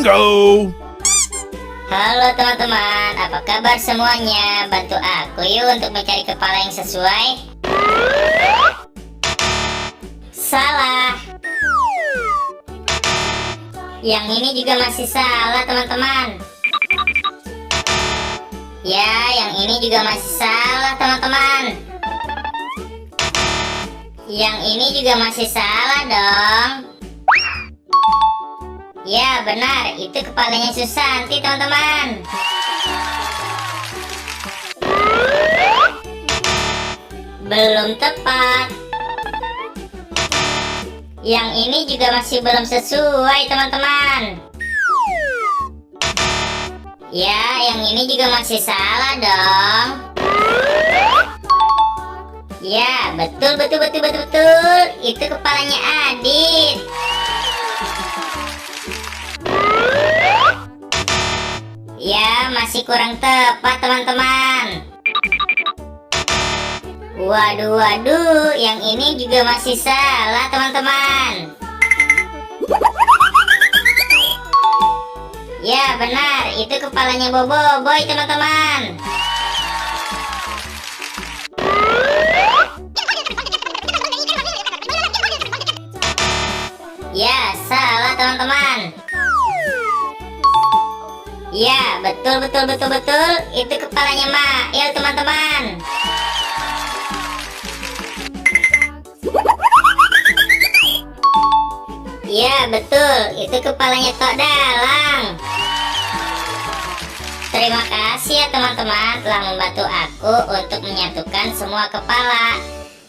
Bingo! Halo teman-teman, apa kabar semuanya? Bantu aku yuk untuk mencari kepala yang sesuai. Salah. Yang ini juga masih salah teman-teman. Ya, yang ini juga masih salah teman-teman. Yang ini juga masih salah dong. Ya benar, itu kepalanya Susanti teman-teman. Belum tepat. Yang ini juga masih belum sesuai teman-teman. Ya, yang ini juga masih salah dong. Ya, betul. Itu kepalanya Adit. Ya, masih kurang tepat teman-teman. Waduh, yang ini juga masih salah teman-teman. Ya benar, itu kepalanya Boboiboy teman-teman. Ya, salah teman-teman. Ya, betul. Itu kepalanya Mail teman-teman. Ya, betul. Itu kepalanya Tok Dalang. Terima kasih ya teman-teman telah membantu aku untuk menyatukan semua kepala.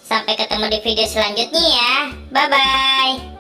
Sampai ketemu di video selanjutnya ya. Bye-bye.